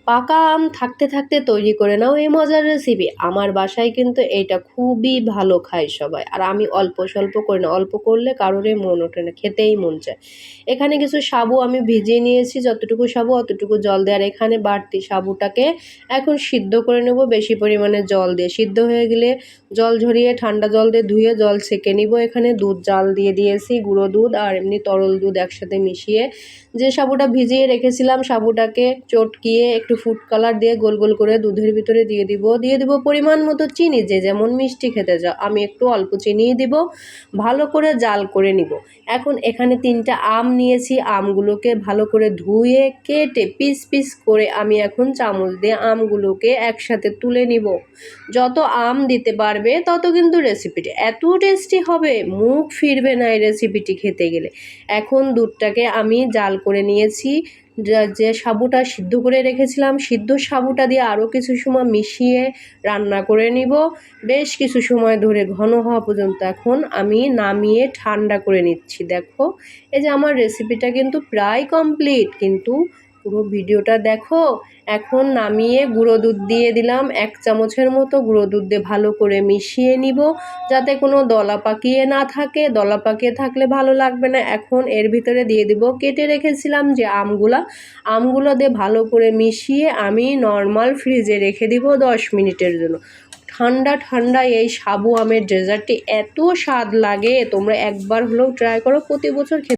পাকা আম থাকতে থাকতে তৈরি করে নাও এই মজার রেসিপি। আমার বাসায় কিন্তু এইটা খুবই ভালো খায় সবাই, আর আমি অল্প স্বল্প করি না, অল্প করলে কারোরই মন ওঠে না, খেতেই মন চায়। এখানে কিছু সাবু আমি ভিজিয়ে নিয়েছি, যতটুকু সাবু অতটুকু জল দেওয়ার। এখানে বাড়তি সাবুটাকে এখন সিদ্ধ করে নেব বেশি পরিমাণে জল দিয়ে। সিদ্ধ হয়ে গেলে জল ঝরিয়ে ঠান্ডা জল দিয়ে ধুয়ে জল ছেঁকে নিব। এখানে দুধ জাল দিয়ে দিয়েছি, গুঁড়ো দুধ আর এমনি তরল দুধ একসাথে মিশিয়ে যে সাবুটা ভিজিয়ে রেখেছিলাম, সাবুটাকে চটকিয়ে একটু ফুড কালার দিয়ে গোল গোল করে দুধের ভিতরে দিয়ে দিব পরিমাণ মতো চিনি, যে যেমন মিষ্টি খেতে চাও। আমি একটু অল্প চিনিই দিব। ভালো করে জাল করে নিব। এখন এখানে 3টা আম নিয়েছি, আমগুলোকে ভালো করে ধুয়ে কেটে পিস পিস করে আমি এখন চামচ দিয়ে আমগুলোকে একসাথে তুলে নিব। যত আম দিতে পারবে তত কিন্তু রেসিপিটি এত টেস্টি হবে, মুখ ফিরবে না এই রেসিপিটি খেতে গেলে। এখন দুধটাকে আমি জাল করে নিয়েছি, যে সাবুটা সিদ্ধ করে রেখেছিলাম, সিদ্ধ সাবুটা দিয়ে আরও কিছু সময় মিশিয়ে রান্না করে নিব বেশ কিছু সময় ধরে, ঘন হওয়া পর্যন্ত। এখন আমি নামিয়ে ঠান্ডা করে নিচ্ছি। দেখো, এই যে আমার রেসিপিটা কিন্তু প্রায় কমপ্লিট, কিন্তু পুরো ভিডিওটা দেখো। এখন নামিয়ে গুঁড়ো দুধ দিয়ে দিলাম, 1 চামচের মতো গুঁড়ো দুধ দিয়ে ভালো করে মিশিয়ে নিব, যাতে কোনো দলা পাকিয়ে না থাকে। দলা পাকিয়ে থাকলে ভালো লাগবে না। এখন এর ভিতরে দিয়ে দিব কেটে রেখেছিলাম যে আমগুলো দিয়ে ভালো করে মিশিয়ে আমি নর্মাল ফ্রিজে রেখে দিব 10 মিনিটের জন্য। ঠান্ডা ঠান্ডা এই সাবু আমের ডেজার্টটি এত স্বাদ লাগে, তোমরা একবার হলেও ট্রাই করো, প্রতি বছর খেতে